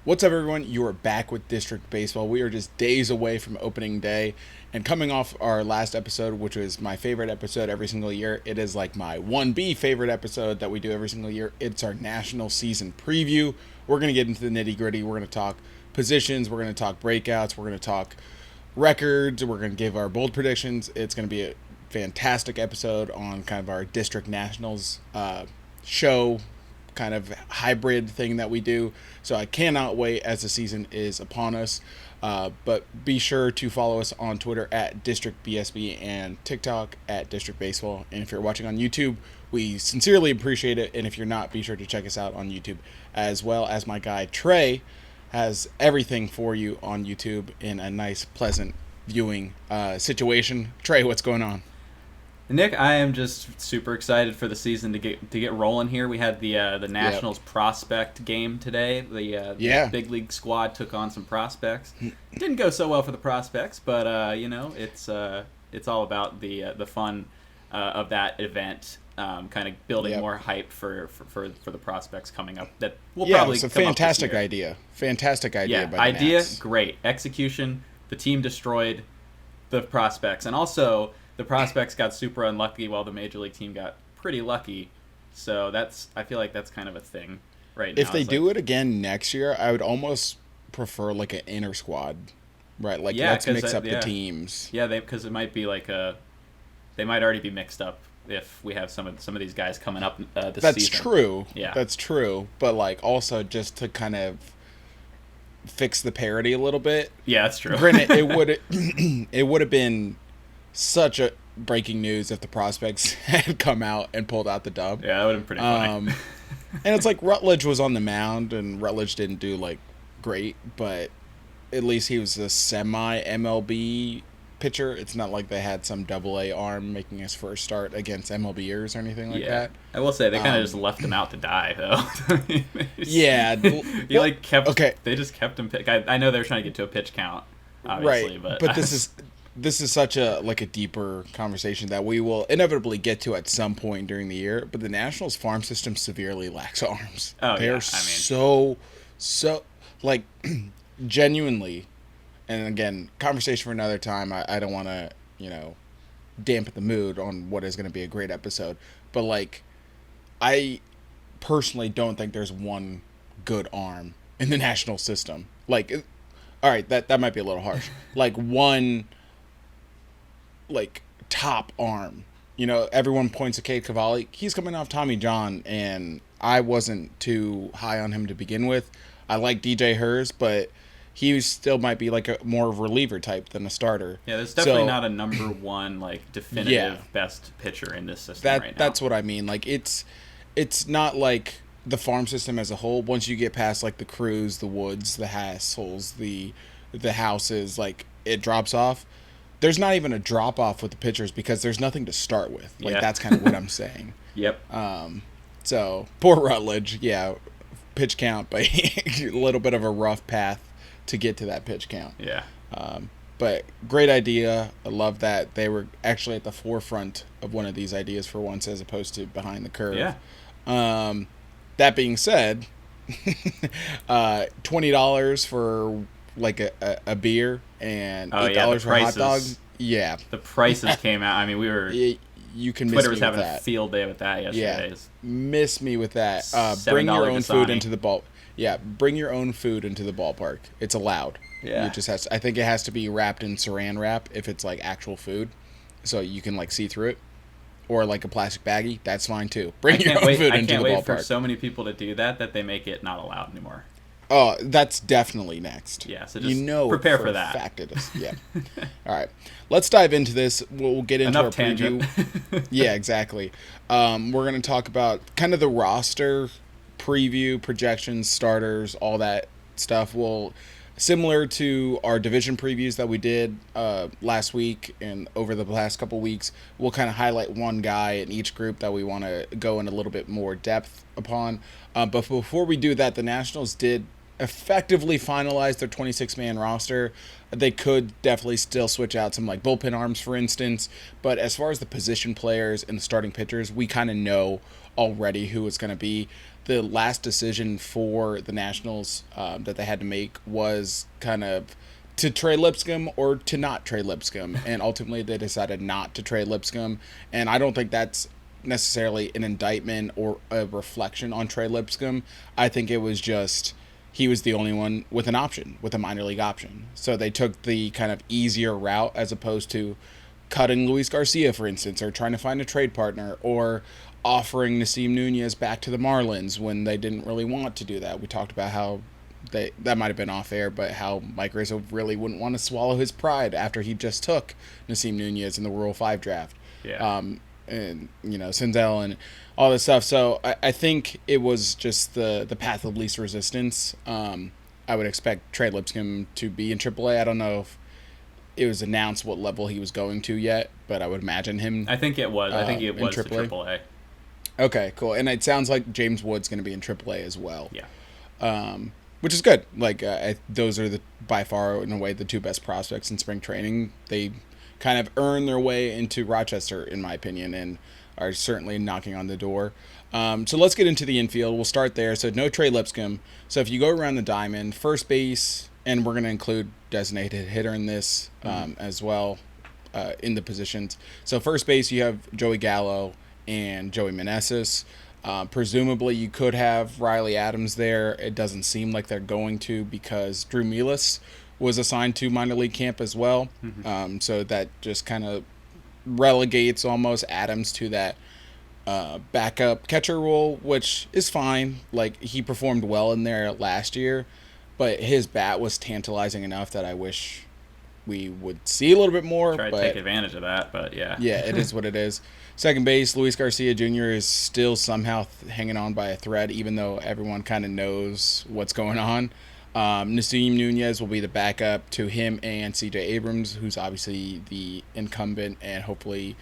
What's up, everyone? You are back with District Baseball. We are just days away from opening day, and coming off our last episode, which was my favorite episode every single year. It is like my 1B favorite episode that we do every single year. It's our national season preview. We're going to get into the nitty-gritty. We're going to talk positions. We're going to talk breakouts. We're going to talk records. We're going to give our bold predictions. It's going to be a fantastic episode on kind of our District Nationals show, kind of hybrid thing that we do. So I cannot wait as the season is upon us. But be sure to follow us on Twitter at DistrictBSB and TikTok at District Baseball. And if you're watching on YouTube, we sincerely appreciate it. And if you're not, be sure to check us out on YouTube, as well as my guy Trey has everything for you on YouTube in a nice, pleasant viewing situation. Trey, what's going on? Nick, I am just super excited for the season to get rolling here. We had the Nationals prospect game today. The big league squad took on some prospects. Didn't go so well for the prospects, but it's all about the fun of that event. Kind of building more hype for the prospects coming up. That will probably it's a come fantastic up this year. idea. Fantastic idea. Yeah, by the idea Nats. Great execution. The team destroyed the prospects, and also the prospects got super unlucky while the major league team got pretty lucky. So I feel like that's kind of a thing right now. If they do it again next year, I would almost prefer like an inter squad, right? Like let's mix up the teams. Yeah, because it might be like they might already be mixed up if we have some of these guys coming up this season. That's true. Yeah, that's true. But like also just to kind of fix the parity a little bit. Yeah, that's true. Granted, it would have been such a breaking news if the prospects had come out and pulled out the dub. Yeah, that would have been pretty funny. And it's like Rutledge was on the mound, and Rutledge didn't do like great, but at least he was a semi MLB pitcher. It's not like they had some AA arm making his first start against MLBers or anything like that. I will say they kind of just left him out to die, though. Yeah, They just kept him. I know they were trying to get to a pitch count, obviously, right? But this is such a deeper conversation that we will inevitably get to at some point during the year. But the Nationals farm system severely lacks arms. Oh, They're so like genuinely. And again, conversation for another time. I don't want to dampen the mood on what is going to be a great episode. But like, I personally don't think there's one good arm in the national system. Like, all right, that might be a little harsh. Like one. Like top arm, everyone points at Cade Cavalli. He's coming off Tommy John, and I wasn't too high on him to begin with. I like DJ Hers, but he still might be like a more reliever type than a starter. Yeah, there's definitely not a number one like definitive best pitcher in this system right now. That's what I mean. Like it's not like the farm system as a whole. Once you get past like the Crews, the Woods, the Hassels, the Houses, like it drops off. There's not even a drop off with the pitchers because there's nothing to start with. Like that's kind of what I'm saying. Yep. So poor Rutledge. Yeah, pitch count, but a little bit of a rough path to get to that pitch count. Yeah. But great idea. I love that they were actually at the forefront of one of these ideas for once, as opposed to behind the curve. Yeah. That being said, $20 for like a beer and $8 for a hot dog. Yeah, the prices came out. I mean, we were. You can. Twitter was having a field day with that yesterday. Yeah, miss me with that. Bring your own food into the ball. Yeah, bring your own food into the ballpark. It's allowed. Yeah, it just has. I think it has to be wrapped in Saran wrap if it's like actual food, so you can like see through it. Or like a plastic baggie. That's fine too. Bring your own food into the ballpark. I can't wait for so many people to do that they make it not allowed anymore. Oh, that's definitely next. Yeah, so just prepare for that. Fact it is. Yeah. All right, let's dive into this. We'll get into our tangent. preview. Yeah, exactly. We're going to talk about kind of the roster preview, projections, starters, all that stuff. Similar to our division previews that we did last week and over the last couple weeks, we'll kind of highlight one guy in each group that we want to go in a little bit more depth upon. But before we do that, the Nationals did effectively finalize their 26-man roster. They could definitely still switch out some like bullpen arms, for instance. But as far as the position players and the starting pitchers, we kind of know already who it's going to be. the last decision for the Nationals that they had to make was kind of to trade Lipscomb or to not trade Lipscomb. And ultimately they decided not to trade Lipscomb. And I don't think that's necessarily an indictment or a reflection on Trey Lipscomb. I think it was just he was the only one with an option, with a minor league option. So they took the kind of easier route as opposed to cutting Luis Garcia, for instance, or trying to find a trade partner, or offering Nasim Nunez back to the Marlins when they didn't really want to do that. We talked about how that might have been off air, but how Mike Rizzo really wouldn't want to swallow his pride after he just took Nasim Nunez in the Rule 5 draft. Yeah. And, Senzel and all this stuff. So I think it was just the path of least resistance. I would expect Trey Lipscomb to be in AAA. I don't know if it was announced what level he was going to yet, but I would imagine him. I think it was. I think it was AAA. Okay, cool. And it sounds like James Wood's going to be in AAA as well. Yeah. Which is good. Like those are by far, in a way, the two best prospects in spring training. They kind of earn their way into Rochester, in my opinion, and are certainly knocking on the door. So let's get into the infield. We'll start there. So no Trey Lipscomb. So if you go around the diamond, first base, and we're going to include designated hitter in this as well in the positions. So first base, you have Joey Gallo and Joey Meneses. Presumably you could have Riley Adams there. It doesn't seem like they're going to because Drew Milas was assigned to minor league camp as well. So that just kind of relegates almost Adams to that backup catcher role, which is fine. Like, he performed well in there last year, but his bat was tantalizing enough that I wish we would see a little bit more. Try to take advantage of that, but yeah. Yeah, it is what it is. Second base, Luis Garcia Jr. is still somehow hanging on by a thread, even though everyone kind of knows what's going on. Nasim Nunez will be the backup to him and CJ Abrams, who's obviously the incumbent and hopefully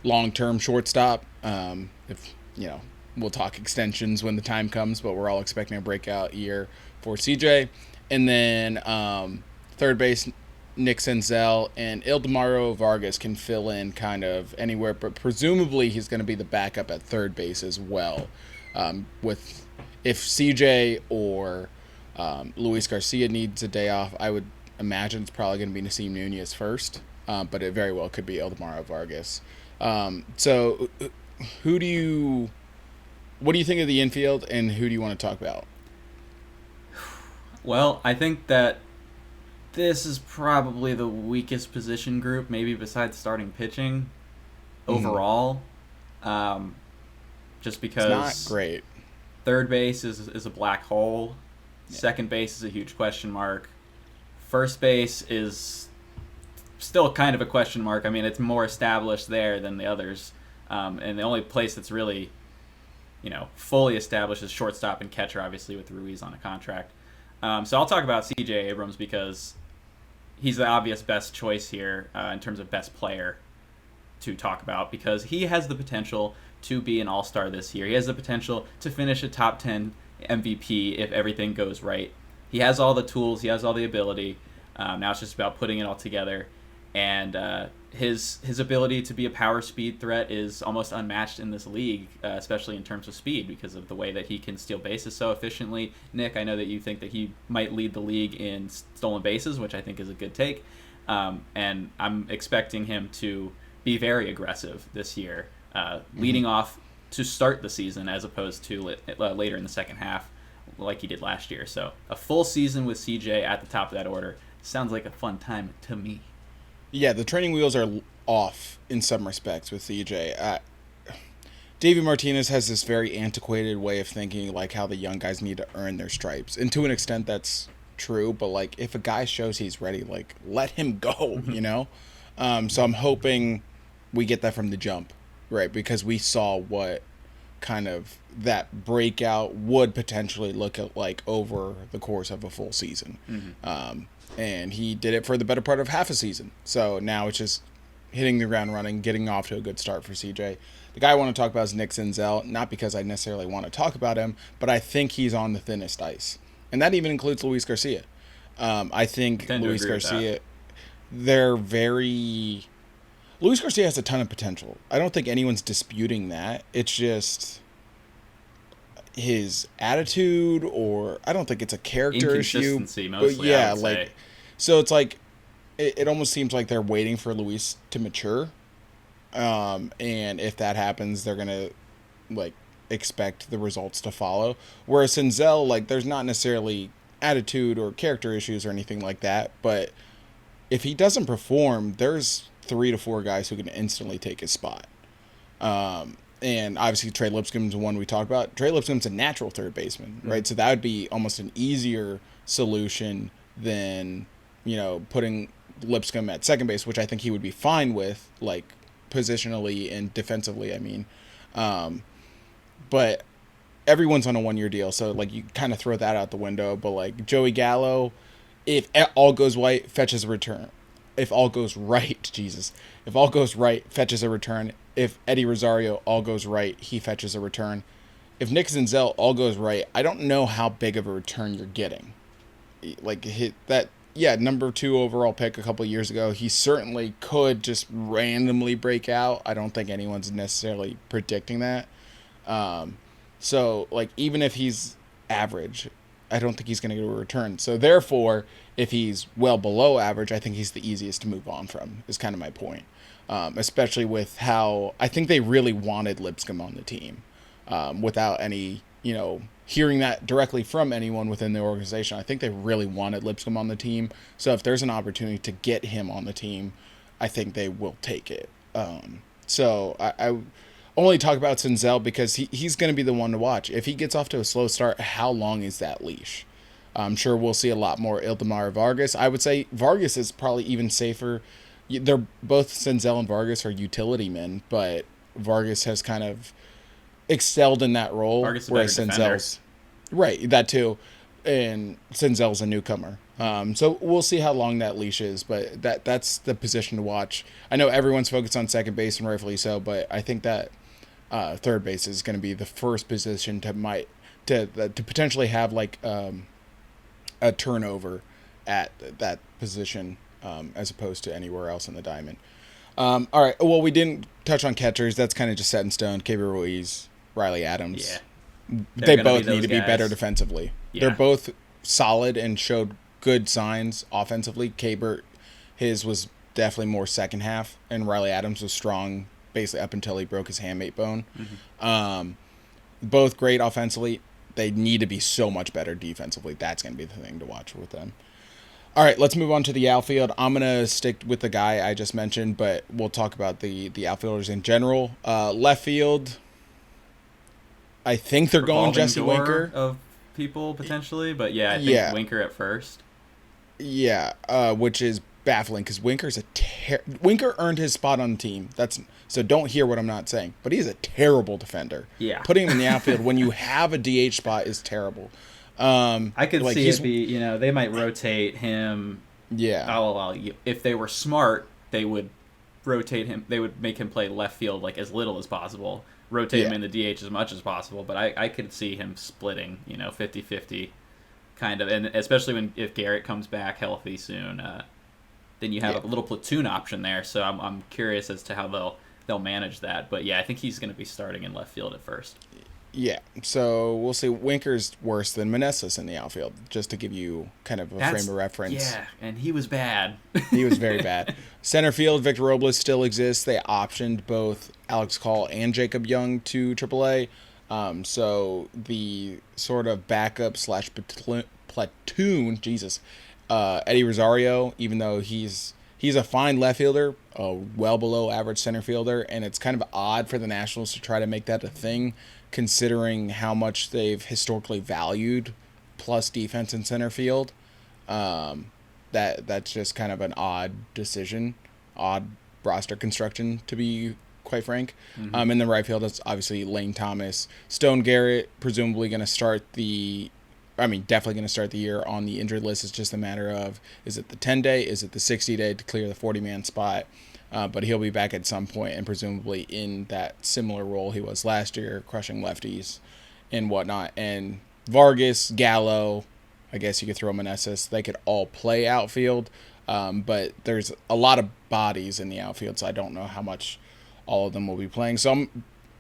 long-term shortstop. We'll talk extensions when the time comes, but we're all expecting a breakout year for CJ. And then third base, Nick Senzel, and Ildemaro Vargas can fill in kind of anywhere, but presumably he's going to be the backup at third base as well. With if CJ or Luis Garcia needs a day off, I would imagine it's probably going to be Nasim Nunez first, but it very well could be Ildemaro Vargas. So what do you think of the infield, and who do you want to talk about? Well, I think that this is probably the weakest position group, maybe besides starting pitching, overall. Just because it's not great. Third base is a black hole. Yeah. Second base is a huge question mark. First base is still kind of a question mark. I mean, it's more established there than the others. And the only place that's really, fully established is shortstop and catcher, obviously, with Ruiz on a contract. So I'll talk about CJ Abrams because he's the obvious best choice here in terms of best player to talk about, because he has the potential to be an all-star this year. He has the potential to finish a top 10 MVP if everything goes right. He has all the tools. He has all the ability. Now it's just about putting it all together. And his ability to be a power speed threat is almost unmatched in this league, especially in terms of speed, because of the way that he can steal bases so efficiently. Nick, I know that you think that he might lead the league in stolen bases, which I think is a good take. And I'm expecting him to be very aggressive this year, leading off to start the season as opposed to later in the second half like he did last year. So a full season with CJ at the top of that order sounds like a fun time to me. Yeah, the training wheels are off in some respects with CJ. Davey Martinez has this very antiquated way of thinking, like how the young guys need to earn their stripes. And to an extent, that's true. But, like, if a guy shows he's ready, like, let him go, So I'm hoping we get that from the jump, right? Because we saw what kind of that breakout would potentially look like over the course of a full season. And he did it for the better part of half a season. So now it's just hitting the ground running, getting off to a good start for CJ. The guy I want to talk about is Nick Senzel, not because I necessarily want to talk about him, but I think he's on the thinnest ice. And that even includes Luis Garcia. I think Luis Garcia, Luis Garcia has a ton of potential. I don't think anyone's disputing that. It's just his attitude, or I don't think it's a character issue. Inconsistency, mostly, But yeah, I would say. so it's like it almost seems like they're waiting for Luis to mature. And if that happens, they're gonna like expect the results to follow. Whereas Senzel, like, there's not necessarily attitude or character issues or anything like that, but if he doesn't perform, there's 3 to 4 guys who can instantly take his spot. And obviously Trey Lipscomb's the one we talked about. Trey Lipscomb's a natural third baseman, right? So that would be almost an easier solution than, putting Lipscomb at second base, which I think he would be fine with, like, positionally and defensively, I mean. But everyone's on a 1-year deal, so, like, you kind of throw that out the window. But, like, Joey Gallo, if all goes right, fetches a return. If all goes right, if all goes right, fetches a return. If Eddie Rosario, all goes right, he fetches a return. If Nick Senzel, all goes right, I don't know how big of a return you're getting. Like, number 2 overall pick a couple of years ago, he certainly could just randomly break out. I don't think anyone's necessarily predicting that. So, like, even if he's average, I don't think he's going to get a return. So, therefore, if he's well below average, I think he's the easiest to move on from, is kind of my point. Especially with how I think they really wanted Lipscomb on the team, without any, hearing that directly from anyone within the organization. I think they really wanted Lipscomb on the team. So if there's an opportunity to get him on the team, I think they will take it. So I only talk about Senzel because he's going to be the one to watch. If he gets off to a slow start, how long is that leash? I'm sure we'll see a lot more Ildemar Vargas. I would say Vargas is probably even safer. They're both, Senzel and Vargas are utility men, but Vargas has kind of excelled in that role. Vargas whereas Senzel's right, that too, and Senzel's a newcomer. So we'll see how long that leash is, but that's the position to watch. I know everyone's focused on second base, and rightfully so, but I think that third base is going to be the first position to potentially have like a turnover at that position. As opposed to anywhere else in the diamond. All right. Well, we didn't touch on catchers. That's kind of just set in stone. Keibert Ruiz, Riley Adams. Yeah. They both need to be better defensively. Yeah. They're both solid and showed good signs offensively. Keibert, his was definitely more second half, and Riley Adams was strong basically up until he broke his hamate bone. Mm-hmm. Both great offensively. They need to be so much better defensively. That's going to be the thing to watch with them. All right, let's move on to the outfield. I'm going to stick with the guy I just mentioned, but we'll talk about the outfielders in general. Left field, I think they're going Jesse Winker. Of people, potentially, but yeah, I think Winker at first. Yeah, which is baffling because Winker's Winker earned his spot on the team. So don't hear what I'm not saying, but he's a terrible defender. Yeah. Putting him in the outfield when you have a DH spot is terrible. I could see it be, they might rotate him. Yeah. If they were smart, they would rotate him. They would make him play left field like as little as possible. Rotate him in the DH as much as possible. But I could see him splitting, 50-50 kind of. And especially if Garrett comes back healthy soon, then you have a little platoon option there. So I'm curious as to how they'll manage that. But yeah, I think he's going to be starting in left field at first. Yeah, so we'll see. Winker's worse than Meneses in the outfield, just to give you kind of a frame of reference. Yeah, and he was bad. He was very bad. Center field, Victor Robles still exists. They optioned both Alex Call and Jacob Young to AAA. So the sort of backup / platoon, Eddie Rosario, even though he's a fine left fielder, a well below average center fielder, and it's kind of odd for the Nationals to try to make that a thing, considering how much they've historically valued plus defense in center field. That's just kind of an odd decision, odd roster construction, to be quite frank. Mm-hmm. In the right field, it's obviously Lane Thomas. Stone Garrett, presumably going to definitely going to start the year on the injured list. It's just a matter of, is it the 10-day, is it the 60-day to clear the 40-man spot? But he'll be back at some point and presumably in that similar role he was last year, crushing lefties and whatnot. And Vargas, Gallo, I guess you could throw Meneses. They could all play outfield, but there's a lot of bodies in the outfield, so I don't know how much all of them will be playing. So,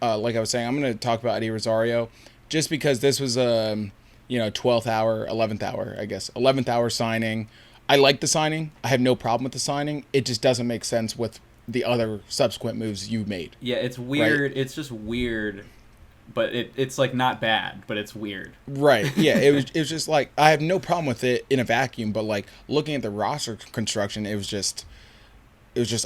like I was saying, I'm going to talk about Eddie Rosario. just because this was a 12th hour, 11th hour, I guess 11th hour signing. I like the signing. I have no problem with the signing. It just doesn't make sense with the other subsequent moves you made. Yeah, it's weird. Right? It's just weird, but it's like not bad, but it's weird. Right. Yeah. It was just like I have no problem with it in a vacuum, but like looking at the roster construction, it was just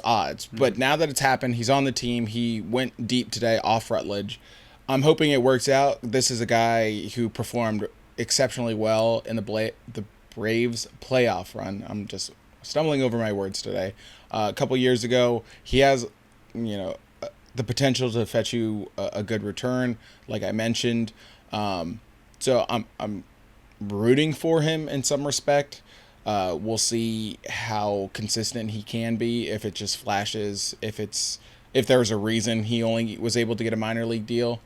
odds. Mm-hmm. But now that it's happened, he's on the team. He went deep today off Rutledge. I'm hoping it works out. This is a guy who performed exceptionally well in the Braves playoff run. I'm just stumbling over my words today. A couple years ago, he has, the potential to fetch you a good return, like I mentioned. So I'm rooting for him in some respect. We'll see how consistent he can be. If it just flashes, if there's a reason he only was able to get a minor league deal.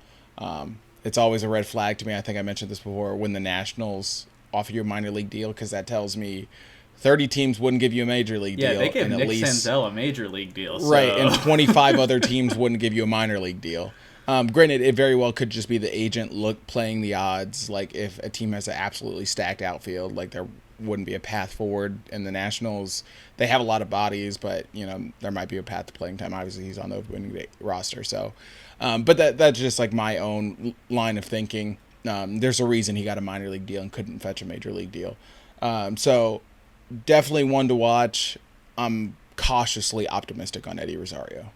It's always a red flag to me. I think I mentioned this before, when the Nationals offer you a minor league deal, because that tells me 30 teams wouldn't give you a major league deal. Yeah, they gave Nick Senzel a major league deal. So. Right, and 25 other teams wouldn't give you a minor league deal. Granted, it very well could just be the agent playing the odds. Like, if a team has an absolutely stacked outfield, like there wouldn't be a path forward. And the Nationals, they have a lot of bodies, but, there might be a path to playing time. Obviously, he's on the opening roster. So, but that's just like my own line of thinking. There's a reason he got a minor league deal and couldn't fetch a major league deal. So definitely one to watch. I'm cautiously optimistic on Eddie Rosario.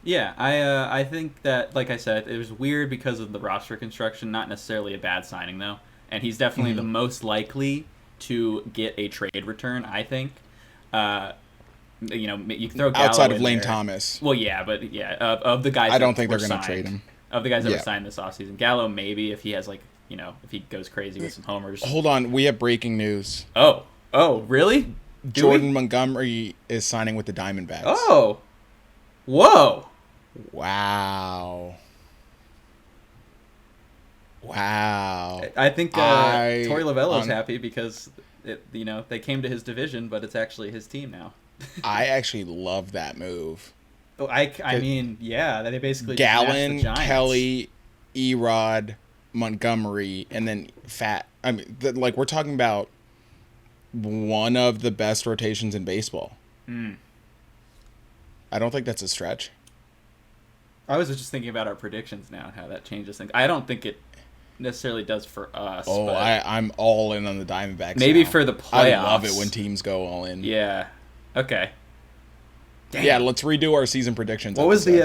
Yeah, I think that, like I said, it was weird because of the roster construction. Not necessarily a bad signing, though. And he's definitely the most likely to get a trade return, I think. You can throw Gallo outside of in Lane there. Thomas. Well, yeah, but yeah, of the guys I don't think they're going to trade him. Of the guys that were signed this offseason. Gallo, maybe, if he has, if he goes crazy with some homers. Hold on, we have breaking news. Oh, really? Jordan Montgomery is signing with the Diamondbacks. Oh. Whoa. Wow. I think Torey Lovello's happy because they came to his division, but it's actually his team now. I actually love that move. Oh, I mean, yeah, they basically Gallen, the Kelly, Erod, Montgomery, and then we're talking about one of the best rotations in baseball. I don't think that's a stretch. I was just thinking about our predictions now and how that changes things. I don't think it necessarily does for us. Oh, I'm all in on the Diamondbacks. Maybe now. for the playoffs. I love it when teams go all in. Yeah. Okay. Damn. Yeah, let's redo our season predictions. What was the?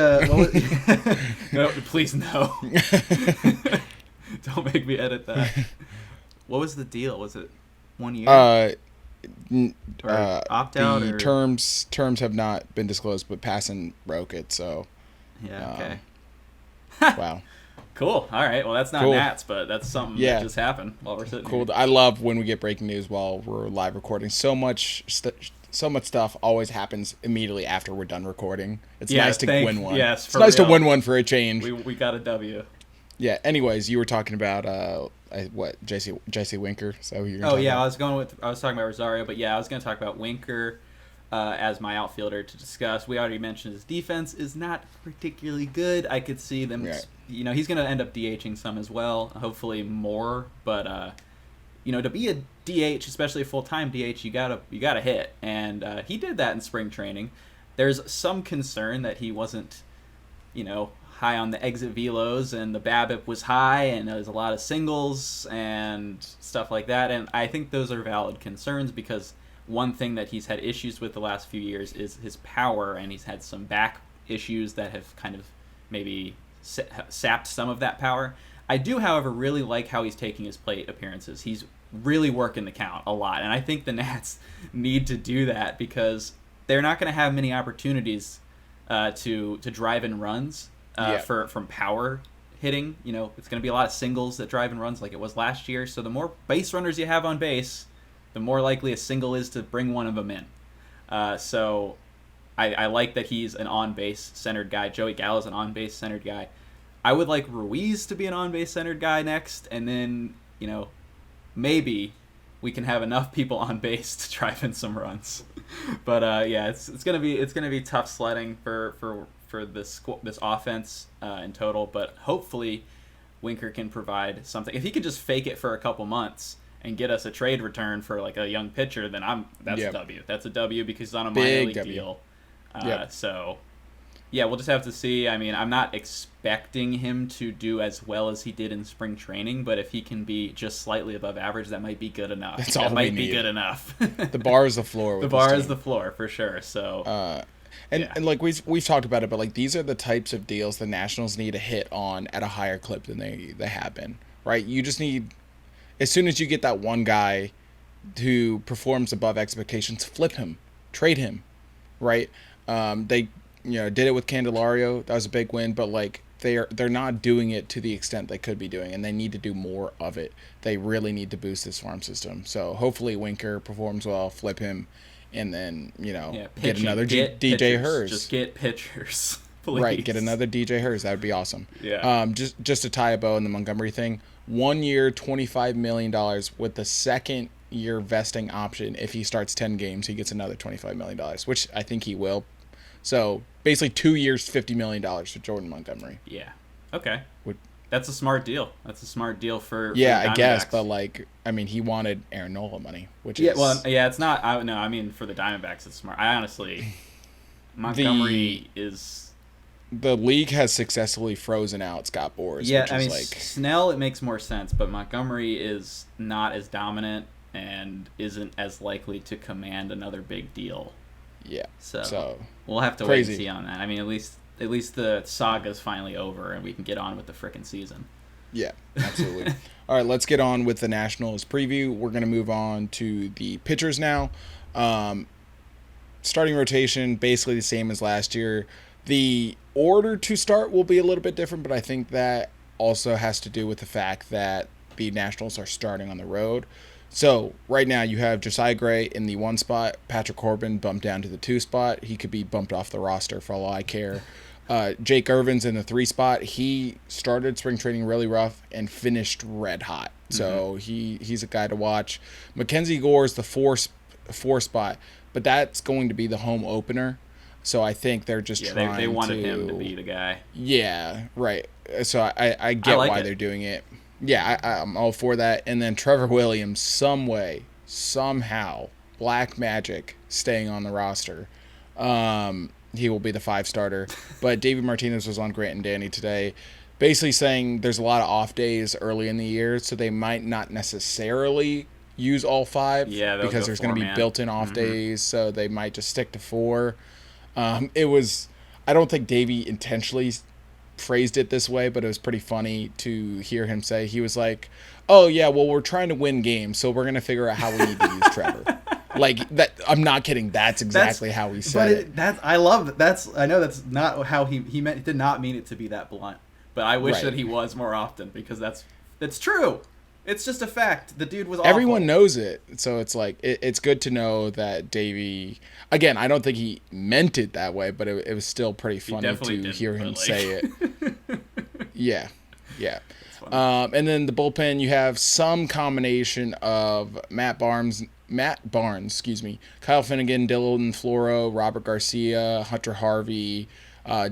No, please no. Don't make me edit that. What was the deal? Was it 1 year? Opt out. The terms have not been disclosed, but Passan broke it. So. Yeah. Okay. Wow. Cool. All right. Well, that's not Nats, but that's something that just happened while we're sitting here. I love when we get breaking news while we're live recording. So much stuff always happens immediately after we're done recording. It's nice to win one. Yes, it's nice to win one for a change. We got a W. Yeah. Anyways, you were talking about JC Winker. So you're. I was talking about Rosario, but yeah, I was going to talk about Winker as my outfielder to discuss. We already mentioned his defense is not particularly good. I could see them. Yeah. He's going to end up DHing some as well. Hopefully more, but to be a DH, especially a full-time DH, you gotta hit, and he did that in spring training. There's some concern that he wasn't, high on the exit velos, and the BABIP was high, and there's a lot of singles and stuff like that. And I think those are valid concerns because one thing that he's had issues with the last few years is his power, and he's had some back issues that have kind of maybe sapped some of that power. I do, however, really like how he's taking his plate appearances. He's really working the count a lot, and I think the Nats need to do that because they're not going to have many opportunities to drive in runs from power hitting. It's going to be a lot of singles that drive in runs like it was last year. So the more base runners you have on base, the more likely a single is to bring one of them in. So I like that he's an on-base centered guy. Joey Gallo's an on-base centered guy. I would like Ruiz to be an on-base centered guy next, and then, maybe we can have enough people on base to drive in some runs. But it's gonna be tough sledding for this offense in total. But hopefully, Winker can provide something. If he could just fake it for a couple months and get us a trade return for like a young pitcher, then that's a W. That's a W because he's on a minor league deal. So, yeah, we'll just have to see. I mean, I'm not expecting him to do as well as he did in spring training, but if he can be just slightly above average, that might be good enough. That might be good enough. The bar is the floor. The bar is the floor for sure. So. And like we've talked about it, but like these are the types of deals the Nationals need to hit on at a higher clip than they have been, right? You just need, as soon as you get that one guy who performs above expectations, flip him, trade him, right? They did it with Candelario. That was a big win, but like they're not doing it to the extent they could be doing, and they need to do more of it. They really need to boost this farm system. So hopefully Winker performs well, flip him. And then, get another DJ Hers. Just get pitchers, please. Right, get another DJ Hers. That would be awesome. Yeah. Just to tie a bow in the Montgomery thing, 1 year, $25 million with the second year vesting option. If he starts 10 games, he gets another $25 million, which I think he will. So basically 2 years, $50 million for Jordan Montgomery. Yeah. Okay. That's a smart deal. That's a smart deal for I guess, but he wanted Aaron Nola money, which is it's not. I mean for the Diamondbacks, it's smart. I honestly, Montgomery is. The league has successfully frozen out Scott Boras. Yeah, which I mean like, Snell, it makes more sense, but Montgomery is not as dominant and isn't as likely to command another big deal. Yeah. So we'll have to wait and see on that. I mean, at least the saga's finally over and we can get on with the frickin' season. Yeah, absolutely. All right, let's get on with the Nationals preview. We're going to move on to the pitchers now. Starting rotation, basically the same as last year. The order to start will be a little bit different, but I think that also has to do with the fact that the Nationals are starting on the road. So right now you have Josiah Gray in the 1 spot, Patrick Corbin bumped down to the 2 spot. He could be bumped off the roster for all I care. Jake Irvin's in the 3 spot. He started spring training really rough and finished red hot. So he's a guy to watch. Mackenzie Gore's the 4 spot, but that's going to be the home opener. So I think they're just trying to... They wanted him to be the guy. Yeah, right. So I get why they're doing it. Yeah, I'm all for that. And then Trevor Williams, somehow, black magic, staying on the roster. He will be the 5 starter. But David Martinez was on Grant and Danny today, basically saying there's a lot of off days early in the year, so they might not necessarily use all 5 because there's going to be built-in off days, so they might just stick to 4. I don't think Davey intentionally phrased it this way, but it was pretty funny to hear him say. He was like, oh yeah, well, we're trying to win games, so we're going to figure out how we need to use Trevor. Like that. I'm not kidding. That's exactly how he said it. I love that. I know that's not how he meant. He did not mean it to be that blunt, but I wish that he was more often because that's true. It's just a fact. The dude was awful. Everyone knows it, so it's like it's good to know that Davey. Again, I don't think he meant it that way, but it was still pretty funny to hear him say it. Yeah. And then the bullpen, you have some combination of Matt Barnes, Kyle Finnegan, Dylan Floro, Robert Garcia, Hunter Harvey,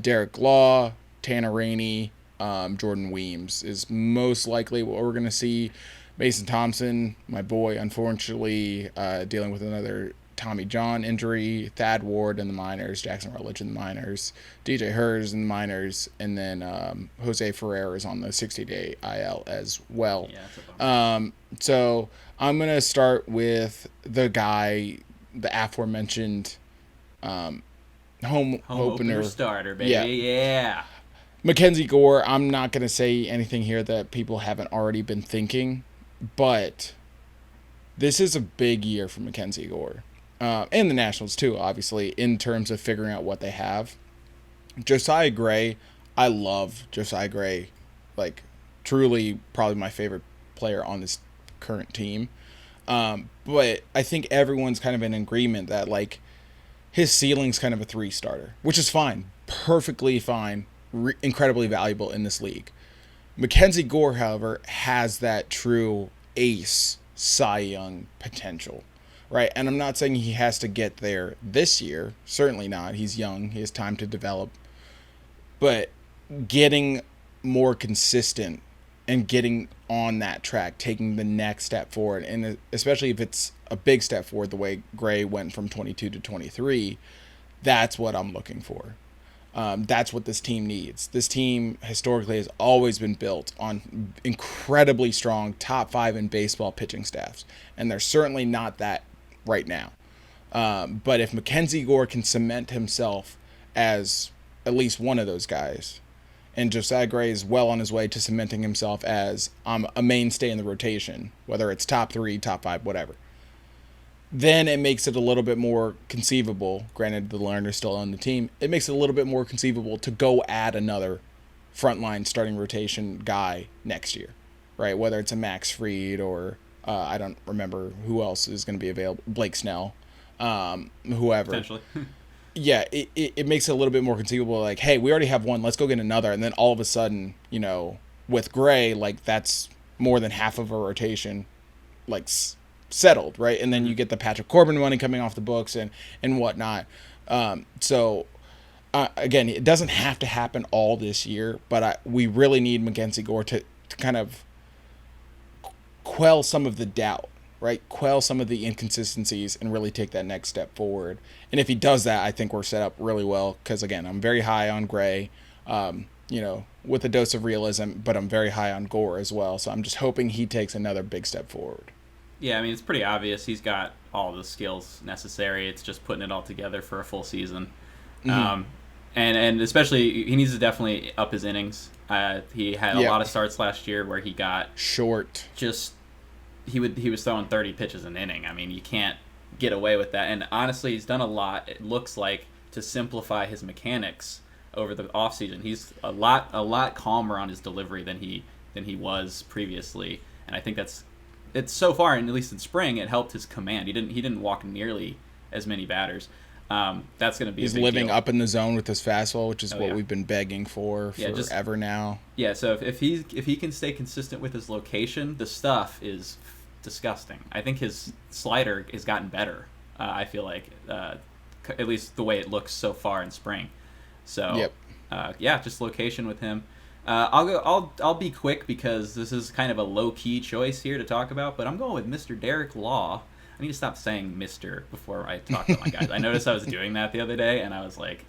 Derek Law, Tanner Rainey, Jordan Weems is most likely what we're going to see. Mason Thompson, my boy, unfortunately dealing with another Tommy John injury. Thad Ward in the minors, Jackson Rutledge in the minors, DJ Hers in the minors, and then Jose Ferrer is on the 60-day IL as well. So I'm going to start with the guy, the aforementioned home opener starter, baby. Yeah. Mackenzie Gore. I'm not going to say anything here that people haven't already been thinking, but this is a big year for Mackenzie Gore. And the Nationals too, obviously, in terms of figuring out what they have. Josiah Gray, I love Josiah Gray. Like, truly probably my favorite player on this current team. But I think everyone's kind of in agreement that, like, his ceiling's kind of a 3-starter, which is fine. Perfectly fine. Incredibly valuable in this league. Mackenzie Gore, however, has that true ace Cy Young potential. Right, and I'm not saying he has to get there this year. Certainly not. He's young. He has time to develop. But getting more consistent and getting on that track, taking the next step forward. And especially if it's a big step forward, the way Gray went from 22 to 23, that's what I'm looking for. That's what this team needs. This team historically has always been built on incredibly strong top 5 in baseball pitching staffs, and they're certainly not that right now. But if Mackenzie Gore can cement himself as at least one of those guys, and Josiah Gray is well on his way to cementing himself as a mainstay in the rotation, whether it's top 3, top 5, whatever, then it makes it a little bit more conceivable. Granted, the Lerner's still on the team. It makes it a little bit more conceivable to go add another frontline starting rotation guy next year, right? Whether it's a Max Fried or I don't remember who else is going to be available. Blake Snell, whoever. Potentially. Yeah, it makes it a little bit more conceivable. Like, hey, we already have one. Let's go get another. And then all of a sudden, you know, with Gray, like that's more than half of a rotation, like settled, right? And then you get the Patrick Corbin money coming off the books and whatnot. So again, it doesn't have to happen all this year, but we really need Mackenzie Gore to kind of quell some of the doubt, right? Quell some of the inconsistencies and really take that next step forward. And if he does that, I think we're set up really well because, again, I'm very high on Gray, you know, with a dose of realism, but I'm very high on Gore as well. So I'm just hoping he takes another big step forward. Yeah, I mean, it's pretty obvious. He's got all the skills necessary. It's just putting it all together for a full season. Mm-hmm. And especially, he needs to definitely up his innings. He had a lot of starts last year where he got short. Just he was throwing 30 pitches an inning. I mean, you can't get away with that. And honestly, he's done a lot, it looks like, to simplify his mechanics over the offseason. He's a lot calmer on his delivery than he was previously. And I think it's so far, and at least in spring, it helped his command. He didn't walk nearly as many batters. That's going to be he's a big living deal. Up in the zone with his fastball, which is what we've been begging for forever now. Yeah, so if he can stay consistent with his location, the stuff is disgusting. I think his slider has gotten better. I feel like at least the way it looks so far in spring. So just location with him. I'll be quick because this is kind of a low key choice here to talk about, but I'm going with Mr. Derek Law. I need to stop saying Mr. before I talk about my guys. I noticed I was doing that the other day, and I was like,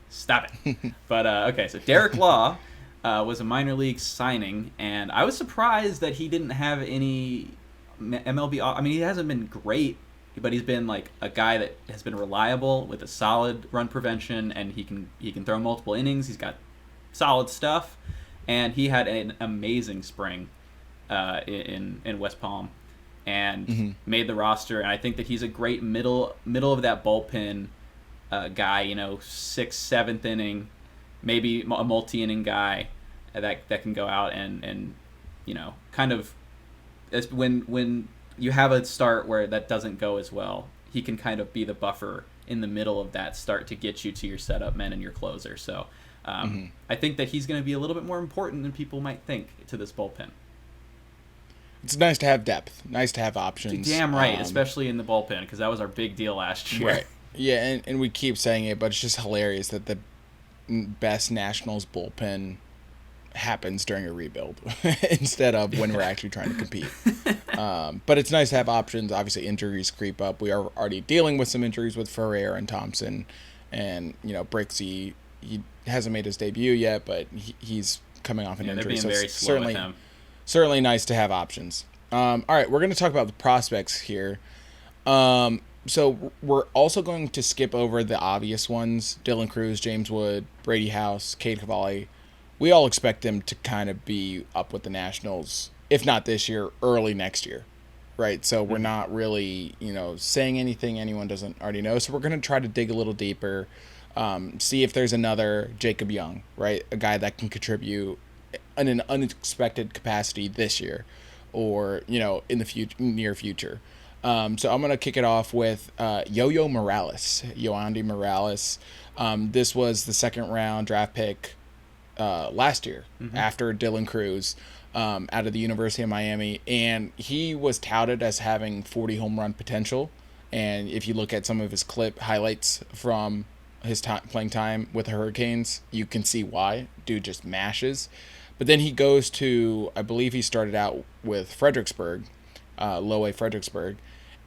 stop it. But okay, so Derek Law was a minor league signing, and I was surprised that he didn't have any MLB. I mean, he hasn't been great, but he's been like a guy that has been reliable with a solid run prevention, and he can throw multiple innings. He's got solid stuff, and he had an amazing spring in West Palm, and made the roster. And I think that he's a great middle of that bullpen guy. You know, 6th, 7th inning, maybe a multi-inning guy that can go out and you know, kind of when you have a start where that doesn't go as well, he can kind of be the buffer in the middle of that start to get you to your setup men and your closer. So I think that he's going to be a little bit more important than people might think to this bullpen. It's nice to have depth, nice to have options. Damn right, especially in the bullpen, because that was our big deal last year. Right. Yeah, and we keep saying it, but it's just hilarious that the best Nationals bullpen happens during a rebuild instead of when we're actually trying to compete. But it's nice to have options. Obviously, injuries creep up. We are already dealing with some injuries with Ferrer and Thompson, and you know, Brixey. He hasn't made his debut yet, but he's coming off an injury. They're being very slow with him. Certainly nice to have options. All right, we're going to talk about the prospects here. So we're also going to skip over the obvious ones: Dylan Cruz, James Wood, Brady House, Cade Cavalli. We all expect them to kind of be up with the Nationals, if not this year, early next year, right? So we're not really, you know, saying anything anyone doesn't already know. So we're going to try to dig a little deeper, see if there's another Jacob Young, right? A guy that can contribute in an unexpected capacity this year or, you know, in the near future. So I'm going to kick it off with Yoandy Morales. This was the second round draft pick last year after Dylan Cruz out of the University of Miami. And he was touted as having 40 home run potential. And if you look at some of his highlights from his playing time with the Hurricanes, you can see why. Dude just mashes. But then he goes to, I believe he started out with Fredericksburg, Low A Fredericksburg,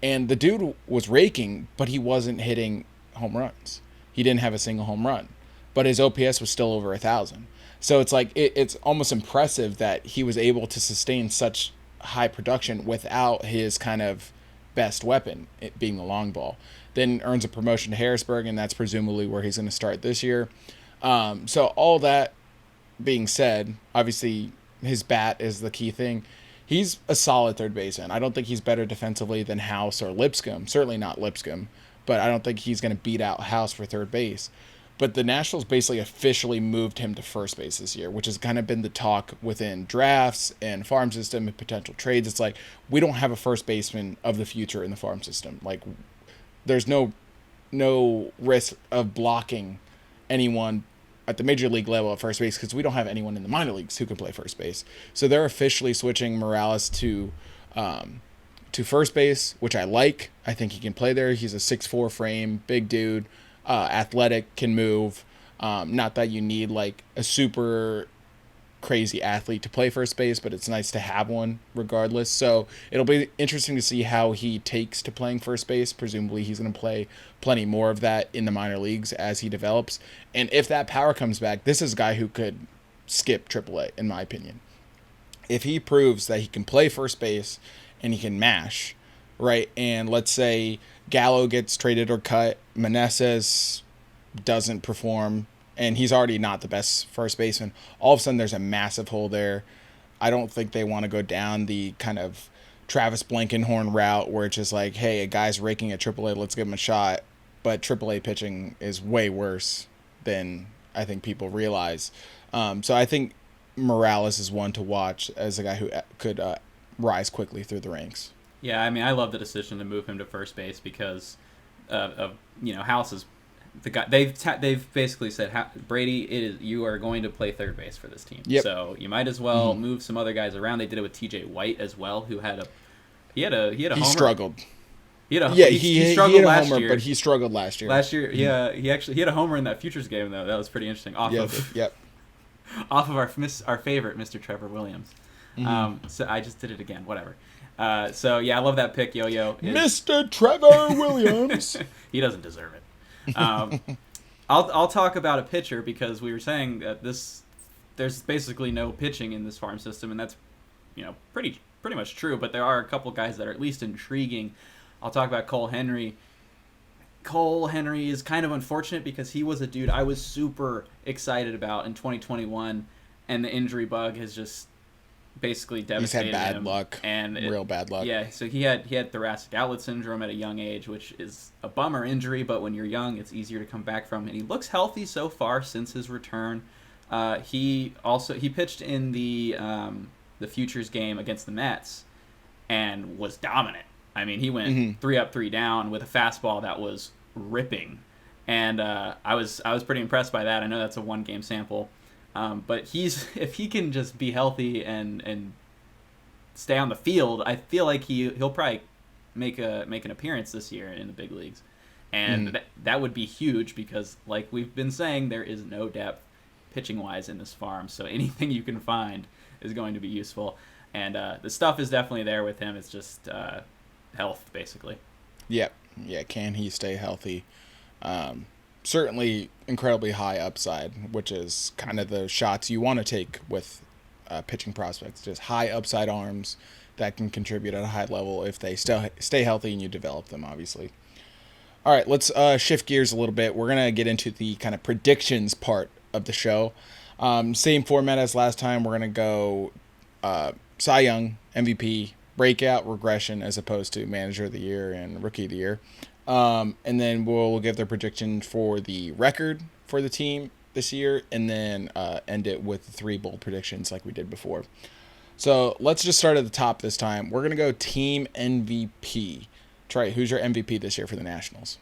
and the dude was raking, but he wasn't hitting home runs. He didn't have a single home run, but his OPS was still over 1,000. So it's like it's almost impressive that he was able to sustain such high production without his kind of best weapon, it being the long ball. Then earns a promotion to Harrisburg, and that's presumably where he's going to start this year. So all that being said, obviously his bat is the key thing. He's a solid third baseman. I don't think he's better defensively than House or Lipscomb. Certainly not Lipscomb, but I don't think he's going to beat out House for third base. But the Nationals basically officially moved him to first base this year, which has kind of been the talk within drafts and farm system and potential trades. It's like, we don't have a first baseman of the future in the farm system. Like, there's no risk of blocking anyone at the major league level at first base because we don't have anyone in the minor leagues who can play first base. So they're officially switching Morales to first base, which I like. I think he can play there. He's a 6'4" frame, big dude. Athletic, can move. Not that you need like a super crazy athlete to play first base, but it's nice to have one regardless. So it'll be interesting to see how he takes to playing first base. Presumably he's going to play plenty more of that in the minor leagues as he develops. And if that power comes back, this is a guy who could skip AAA, in my opinion. If he proves that he can play first base and he can mash, right? And let's say Gallo gets traded or cut, Meneses doesn't perform, and he's already not the best first baseman. All of a sudden, there's a massive hole there. I don't think they want to go down the kind of Travis Blankenhorn route where it's just like, hey, a guy's raking at AAA, let's give him a shot. But AAA pitching is way worse than I think people realize. So I think Morales is one to watch as a guy who could rise quickly through the ranks. Yeah, I mean, I love the decision to move him to first base because of House is the guy. They've basically said, Brady, you are going to play third base for this team. Yep. So you might as well move some other guys around. They did it with T.J. White as well, who had a homer. He struggled. He struggled last year, but he struggled last year. Yeah, he had a homer in that Futures game though. That was pretty interesting. Off of our favorite Mr. Trevor Williams. So I just did it again. Whatever. So yeah, I love that pick, Yo-Yo. Mr. Trevor Williams. He doesn't deserve it. I'll talk about a pitcher because we were saying that there's basically no pitching in this farm system, and that's pretty much true. But there are a couple guys that are at least intriguing. I'll talk about Cole Henry. Cole Henry is kind of unfortunate because he was a dude I was super excited about in 2021, and the injury bug has just basically devastated him. He's had bad luck, and real bad luck. Yeah, so he had thoracic outlet syndrome at a young age, which is a bummer injury, but when you're young, it's easier to come back from. And he looks healthy so far since his return. He pitched in the Futures game against the Mets and was dominant. I mean, he went 3 up, 3 down with a fastball that was ripping, and I was pretty impressed by that. I know that's a 1-game sample. But if he can just be healthy and stay on the field, I feel like he'll probably make an appearance this year in the big leagues, and that would be huge because, like we've been saying, there is no depth pitching wise in this farm. So anything you can find is going to be useful, and the stuff is definitely there with him. It's just health, basically. Yep. Yeah. Can he stay healthy? Certainly incredibly high upside, which is kind of the shots you want to take with pitching prospects. Just high upside arms that can contribute at a high level if they stay healthy and you develop them, obviously. All right, let's shift gears a little bit. We're going to get into the kind of predictions part of the show. Same format as last time. We're going to go Cy Young, MVP, breakout, regression, as opposed to manager of the year and rookie of the year. And then we'll give their prediction for the record for the team this year, and then end it with the 3 bold predictions like we did before. So let's just start at the top this time. We're going to go team MVP. Trey, who's your MVP this year for the Nationals?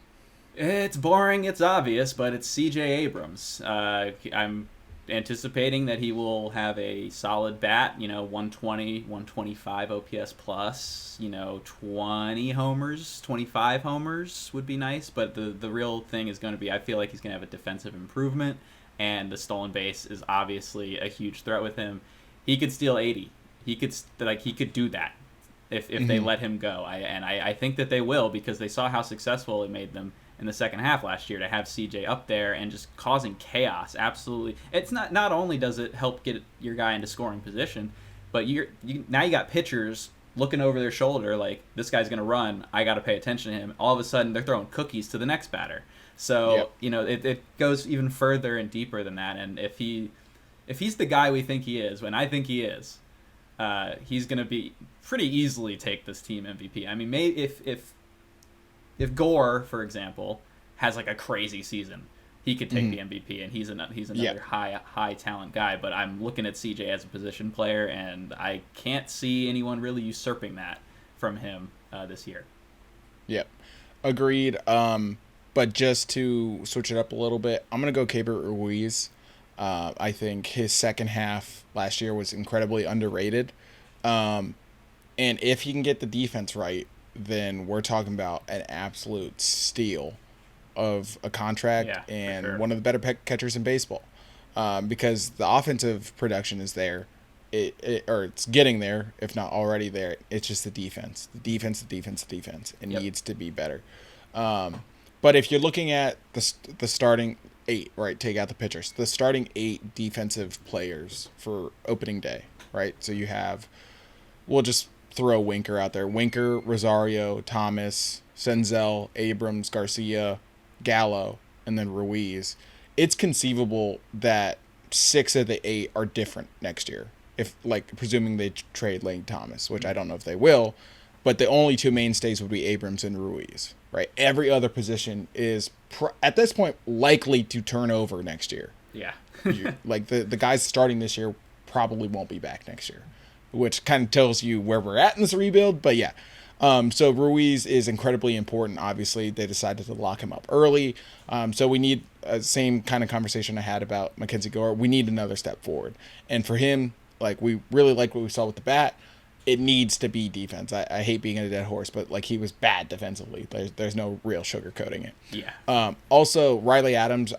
It's boring, it's obvious, but it's C.J. Abrams. I'm anticipating that he will have a solid bat, 120, 125 OPS plus, 20 homers, 25 homers would be nice, but the real thing is going to be, I feel like he's going to have a defensive improvement, and the stolen base is obviously a huge threat with him. he could steal 80. He could do that if they let him go. I think that they will, because they saw how successful it made them in the second half last year to have CJ up there and just causing chaos. Absolutely. It's not only does it help get your guy into scoring position, but now you got pitchers looking over their shoulder like, this guy's going to run, I got to pay attention to him. All of a sudden they're throwing cookies to the next batter. So, it goes even further and deeper than that. And if he's the guy we think he is, and I think he is, he's going to be pretty easily take this team MVP. I mean, maybe if Gore, for example, has like a crazy season, he could take the MVP, and he's another high talent guy. But I'm looking at CJ as a position player, and I can't see anyone really usurping that from him this year. Yep, agreed. But just to switch it up a little bit, I'm gonna go Keibert Ruiz. I think his second half last year was incredibly underrated. And if he can get the defense right, then we're talking about an absolute steal of a contract and one of the better catchers in baseball. Because the offensive production is there. It's getting there, if not already there. It's just the defense. The defense. It needs to be better. But if you're looking at the starting 8, right, take out the pitchers, the starting 8 defensive players for opening day, right? So you have, we'll just throw Winker out there. Winker, Rosario, Thomas, Senzel, Abrams, Garcia, Gallo, and then Ruiz. It's conceivable that 6 of the 8 are different next year, if, like, presuming they trade Lane Thomas, which I don't know if they will, but the only 2 mainstays would be Abrams and Ruiz, right? Every other position is, at this point, likely to turn over next year. Yeah. Like, the guys starting this year probably won't be back next year, which kind of tells you where we're at in this rebuild. But yeah, so Ruiz is incredibly important. Obviously, they decided to lock him up early. So we need the same kind of conversation I had about Mackenzie Gore. We need another step forward. And for him, like, we really like what we saw with the bat. It needs to be defense. I hate being a dead horse, but like, he was bad defensively. There's no real sugarcoating it. Yeah. Also, Riley Adams,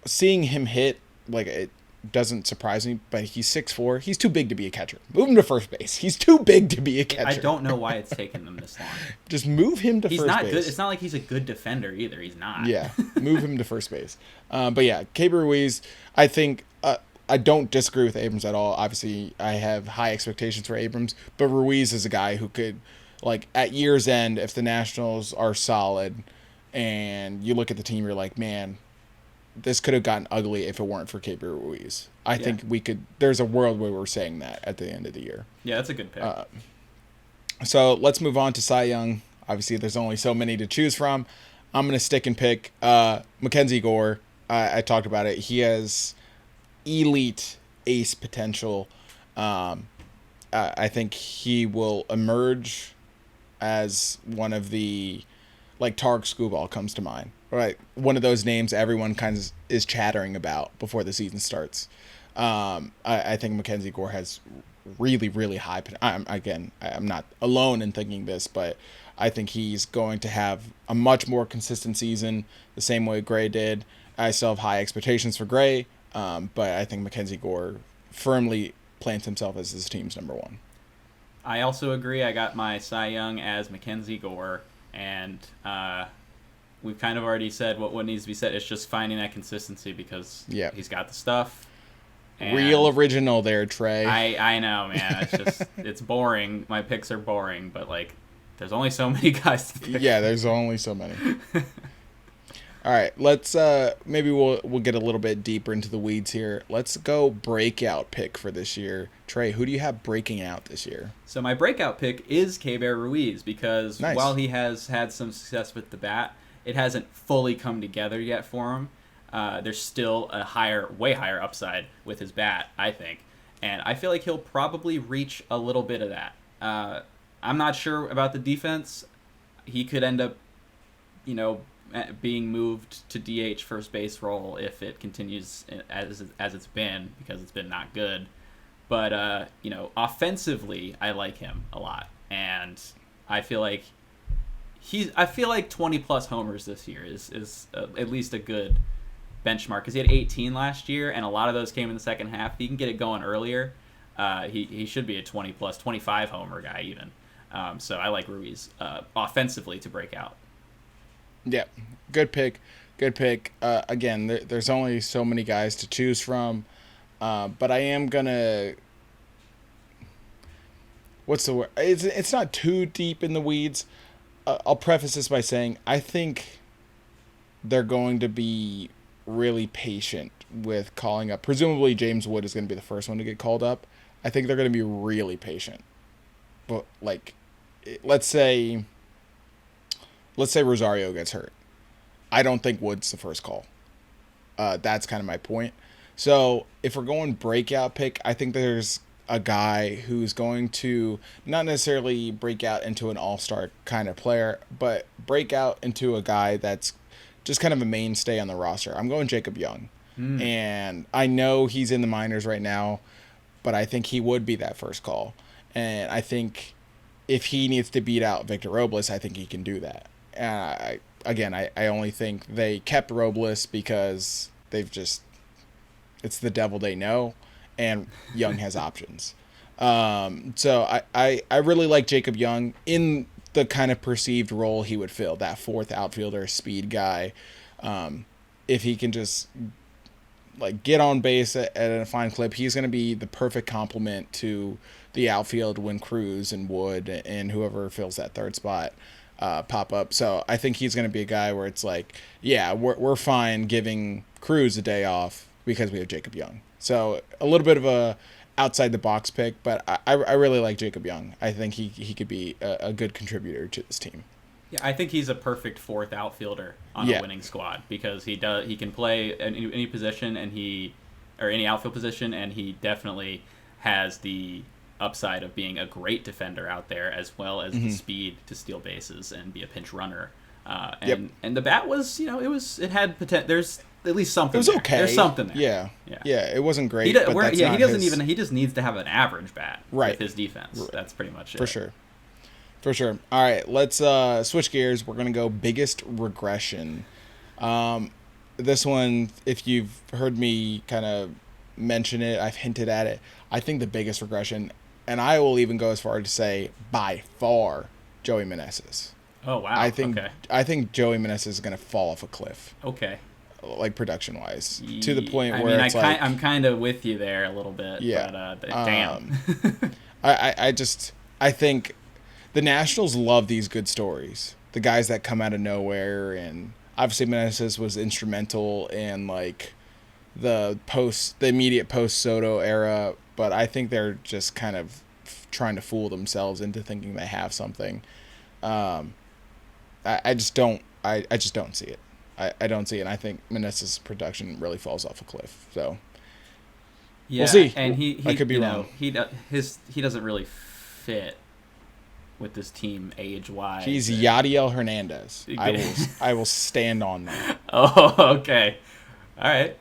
seeing him hit, like, it doesn't surprise me, but he's 6'4". He's too big to be a catcher. Move him to first base. He's too big to be a catcher. I don't know why it's taken them this long. Just move him to first base. He's not good. It's not like he's a good defender either. He's not. Yeah, move him to first base. But yeah, Keibert Ruiz, I think, I don't disagree with Abrams at all. Obviously, I have high expectations for Abrams, but Ruiz is a guy who could, like, at year's end, if the Nationals are solid and you look at the team, you're like, man, this could have gotten ugly if it weren't for Keibert Ruiz. I think there's a world where we're saying that at the end of the year. Yeah, that's a good pick. So let's move on to Cy Young. Obviously, there's only so many to choose from. I'm going to stick and pick Mackenzie Gore. I talked about it. He has elite ace potential. I think he will emerge as one of the, like, Tarek Skubal comes to mind, right? One of those names everyone kind of is chattering about before the season starts. I think Mackenzie Gore has really, really high. I'm not alone in thinking this, but I think he's going to have a much more consistent season, the same way Gray did. I still have high expectations for Gray. But I think Mackenzie Gore firmly plants himself as his team's number 1. I also agree. I got my Cy Young as Mackenzie Gore, and we've kind of already said what needs to be said. It's just finding that consistency, because he's got the stuff. Real original there, Trey. I know, man. It's just it's boring. My picks are boring, but, like, there's only so many guys to pick. Yeah, there's only so many. All right, let's maybe we'll get a little bit deeper into the weeds here. Let's go breakout pick for this year. Trey, who do you have breaking out this year? So my breakout pick is Keibert Ruiz, because while he has had some success with the bat, it hasn't fully come together yet for him. There's still a way higher upside with his bat, I think. And I feel like he'll probably reach a little bit of that. I'm not sure about the defense. He could end up, being moved to DH first base role if it continues as it's been, because it's been not good. But offensively, I like him a lot, and I feel like 20 plus homers this year is at least a good benchmark, because he had 18 last year, and a lot of those came in the second half. He can get it going earlier. he should be a 20 plus 25 homer guy even. So I like Ruiz offensively to break out. Yeah, good pick. Good pick. Again, there's only so many guys to choose from, but I am gonna. What's the word? It's not too deep in the weeds. I'll preface this by saying I think they're going to be really patient with calling up. Presumably, James Wood is going to be the first one to get called up. I think they're going to be really patient. But like, let's say Rosario gets hurt. I don't think Wood's the first call. That's kind of my point. So if we're going breakout pick, I think there's a guy who's going to not necessarily break out into an all-star kind of player, but break out into a guy that's just kind of a mainstay on the roster. I'm going Jacob Young. And I know he's in the minors right now, but I think he would be that first call. And I think if he needs to beat out Victor Robles, I think he can do that. I only think they kept Robles because it's the devil they know, and Young has options. So I really like Jacob Young in the kind of perceived role he would fill, that fourth outfielder, speed guy. If he can just like get on base at a fine clip, he's going to be the perfect complement to the outfield when Cruz and Wood and whoever fills that third spot pop up. So I think he's going to be a guy where it's like, yeah, we're fine giving Cruz a day off because we have Jacob Young. So a little bit of a outside the box pick, but I really like Jacob Young. I think he could be a good contributor to this team. Yeah, I think he's a perfect fourth outfielder on a winning squad because he can play any position or any outfield position, and he definitely has the upside of being a great defender out there as well as the speed to steal bases and be a pinch runner. And the bat was, it had potential. There's at least something. It was okay. There's something there. Yeah. It wasn't great. He just needs to have an average bat with his defense. Right. That's pretty much it. For sure. All right, let's switch gears. We're gonna go biggest regression. This one, if you've heard me kind of mention it, I've hinted at it. I think the biggest regression, and I will even go as far as to say by far, Joey Meneses. Oh wow! I think Joey Meneses is gonna fall off a cliff. Okay. Like production wise, to the point where I'm kind of with you there a little bit. Yeah. But damn. I think the Nationals love these good stories. The guys that come out of nowhere, and obviously Meneses was instrumental in like the immediate post Soto era, but I think they're just kind of trying to fool themselves into thinking they have something. I just don't see it. I don't see it. And I think Meneses' production really falls off a cliff. So we'll see. And I could be wrong. He doesn't really fit with this team age-wise. He's Yadiel Hernandez. I will stand on that. Oh, okay. All right.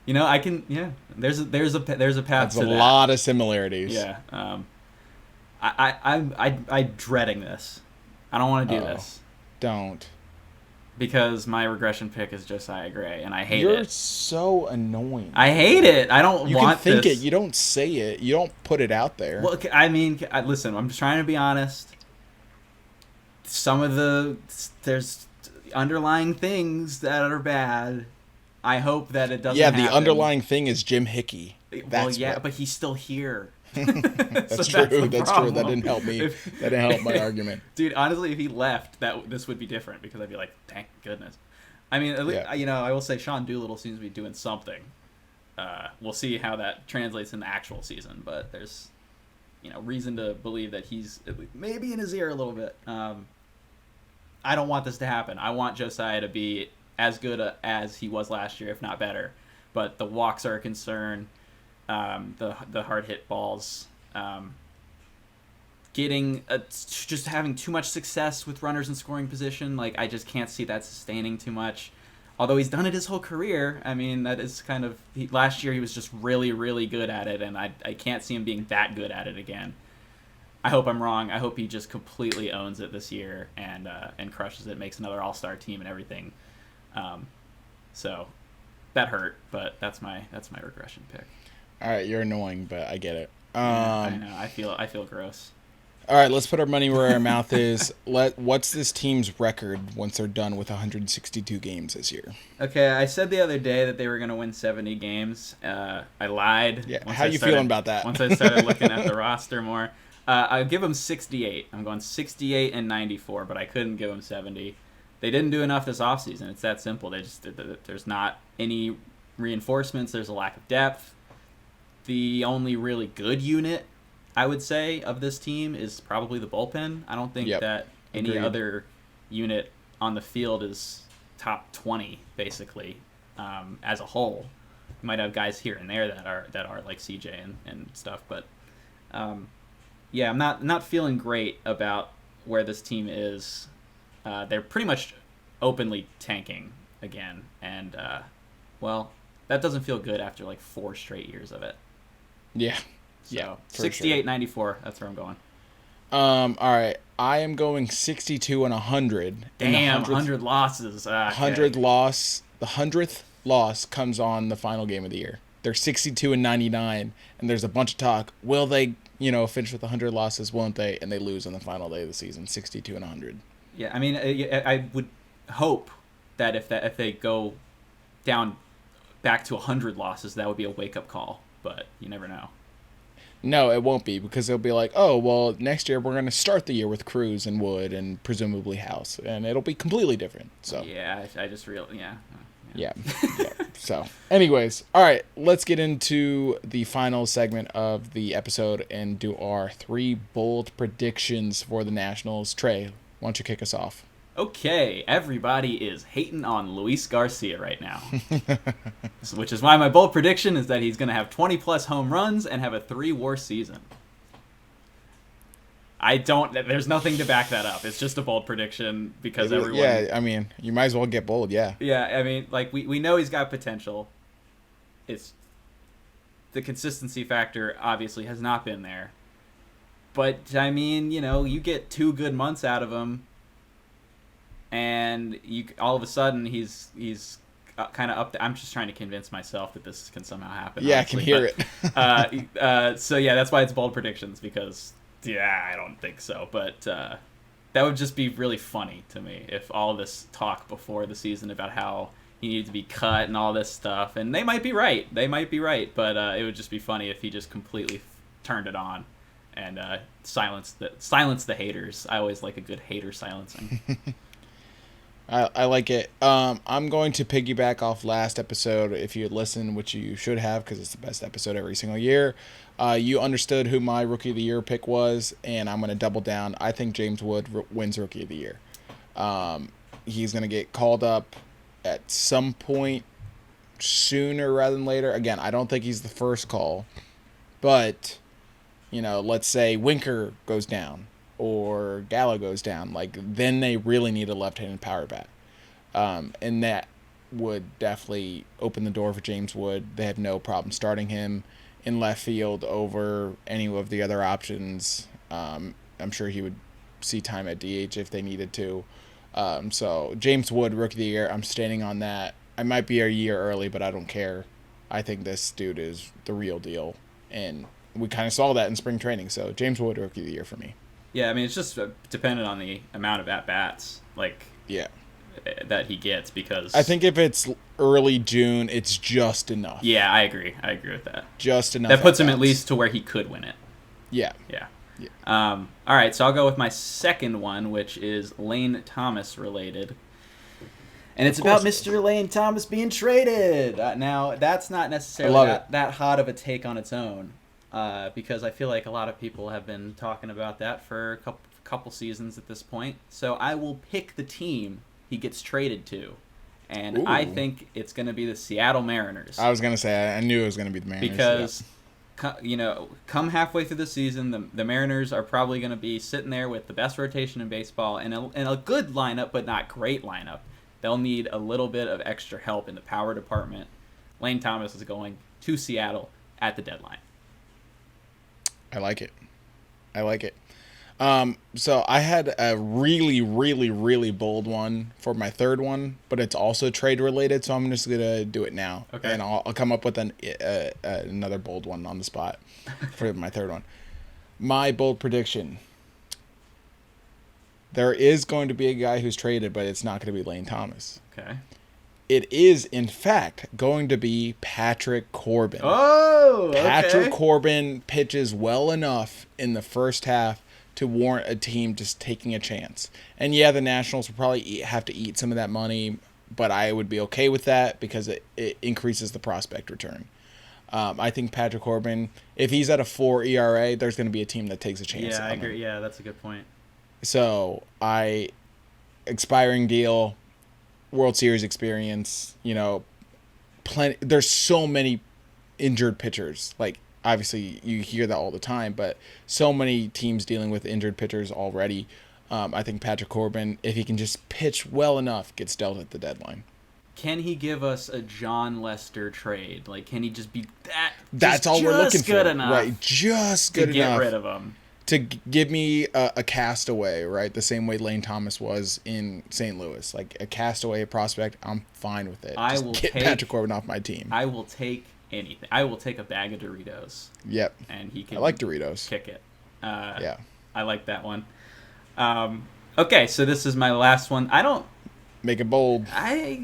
I can. Yeah. There's a path That's to that. a lot of similarities. Yeah. I'm dreading this. I don't want to do this. Don't. Because my regression pick is Josiah Gray, and I hate it. You're so annoying. I hate it. I don't want this. You can think it. You don't say it. You don't put it out there. Well, listen, I'm just trying to be honest. There's underlying things that are bad. I hope that it doesn't happen. The underlying thing is Jim Hickey. But he's still here. That's true. That's true. That didn't help me. That didn't help my argument. Dude, honestly, if he left, this would be different because I'd be like, thank goodness. I mean, at least, I will say Sean Doolittle seems to be doing something. We'll see how that translates in the actual season, but there's, reason to believe that he's maybe in his ear a little bit. I don't want this to happen. I want Josiah to be as good as he was last year, if not better. But the walks are a concern. The hard hit balls, just having too much success with runners in scoring position. Like, I just can't see that sustaining too much. Although he's done it his whole career. I mean, that is kind of last year he was just really, really good at it, and I can't see him being that good at it again. I hope I'm wrong. I hope he just completely owns it this year and crushes it, makes another all-star team and everything. So that hurt, but that's my regression pick. All right, you're annoying, but I get it. I know. I feel gross. All right, let's put our money where our mouth is. What's this team's record once they're done with 162 games this year? Okay, I said the other day that they were going to win 70 games. I lied. Yeah, how you feeling about that? Once I started looking at the roster more. I'll give them 68. I'm going 68 and 94, but I couldn't give them 70. They didn't do enough this offseason. It's that simple. There's not any reinforcements. There's a lack of depth. The only really good unit, I would say, of this team is probably the bullpen. I don't think that any other unit on the field is top 20, basically, as a whole. You might have guys here and there that are like CJ and stuff, but yeah, I'm not feeling great about where this team is. They're pretty much openly tanking again, and well, that doesn't feel good after like 4 straight years of it. Yeah. So, yeah. 68-94, sure. That's where I'm going. All right. I am going 62 and 100. Damn, 100 losses. Okay. 100 loss. The 100th loss comes on the final game of the year. They're 62 and 99, and there's a bunch of talk. Will they, finish with 100 losses? Won't they? And they lose on the final day of the season, 62 and 100. Yeah, I mean, I would hope that if they go down back to 100 losses, that would be a wake-up call. But you never know. No, it won't be, because they'll be like, oh, well, next year we're going to start the year with Cruz and Wood and presumably House, and it'll be completely different. So yeah, I just yeah. So, anyways, all right, let's get into the final segment of the episode and do our 3 bold predictions for the Nationals. Trey, why don't you kick us off? Okay, everybody is hating on Luis Garcia right now. Which is why my bold prediction is that he's going to have 20-plus home runs and have a 3-WAR season. There's nothing to back that up. It's just a bold prediction because everyone... Yeah, I mean, you might as well get bold, yeah. Yeah, I mean, like, we know he's got potential. It's... The consistency factor obviously has not been there. But, I mean, you get 2 good months out of him, and all of a sudden he's kind of up there. I'm just trying to convince myself that this can somehow happen. Yeah, honestly. I can hear it. So yeah, that's why it's bold predictions, because I don't think so. But that would just be really funny to me if all this talk before the season about how he needed to be cut and all this stuff, and they might be right. But it would just be funny if he just completely turned it on and silenced the haters. I always like a good hater silencing. I like it. I'm going to piggyback off last episode. If you had listened, which you should have, because it's the best episode every single year, you understood who my Rookie of the Year pick was, and I'm going to double down. I think James Wood wins Rookie of the Year. He's going to get called up at some point sooner rather than later. Again, I don't think he's the first call, but, let's say Winker goes down or Gallo goes down, then they really need a left-handed power bat. And that would definitely open the door for James Wood. They have no problem starting him in left field over any of the other options. I'm sure he would see time at DH if they needed to. So James Wood, Rookie of the Year, I'm standing on that. I might be a year early, but I don't care. I think this dude is the real deal. And we kind of saw that in spring training. So James Wood, Rookie of the Year for me. Yeah, I mean, it's just dependent on the amount of at-bats, that he gets, because... I think if it's early June, it's just enough. Yeah, I agree with that. Just enough. That puts him at least to where he could win it. Yeah. All right, so I'll go with my second one, which is Lane Thomas related. And it's about Mr. Lane Thomas being traded. Now, that's not necessarily that hot of a take on its own. Because I feel like a lot of people have been talking about that for a couple seasons at this point. So I will pick the team he gets traded to. And Ooh. I think it's going to be the Seattle Mariners. I was going to say, I knew it was going to be the Mariners. Because, come halfway through the season, the Mariners are probably going to be sitting there with the best rotation in baseball and a good lineup, but not great lineup. They'll need a little bit of extra help in the power department. Lane Thomas is going to Seattle at the deadline. I like it. So I had a really, really, really bold one for my third one, but it's also trade related. So I'm just gonna do it now, Okay. and I'll come up with another bold one on the spot for my third one. My bold prediction: there is going to be a guy who's traded, but it's not going to be Lane Thomas. Okay. It is, in fact, going to be Patrick Corbin. Oh, okay. Patrick Corbin pitches well enough in the first half to warrant a team just taking a chance. And yeah, the Nationals will probably have to eat some of that money, but I would be okay with that because it increases the prospect return. I think Patrick Corbin, if he's at a 4 ERA, there's going to be a team that takes a chance. Yeah, I agree. Yeah, that's a good point. So expiring deal, World Series experience, plenty. There's so many injured pitchers. Like, obviously, you hear that all the time, but so many teams dealing with injured pitchers already. I think Patrick Corbin, if he can just pitch well enough, gets dealt at the deadline. Can he give us a John Lester trade? Like, can he just be that? That's all we're looking for, good enough, right? Just good enough to get rid of him. To give me a castaway, right? The same way Lane Thomas was in St. Louis, like a castaway prospect. I'm fine with it. I will get Patrick Corbin off my team. I will take anything. I will take a bag of Doritos. Yep. And he can. I like Doritos. Kick it. Yeah. I like that one. Okay, so this is my last one. I don't make it bold. I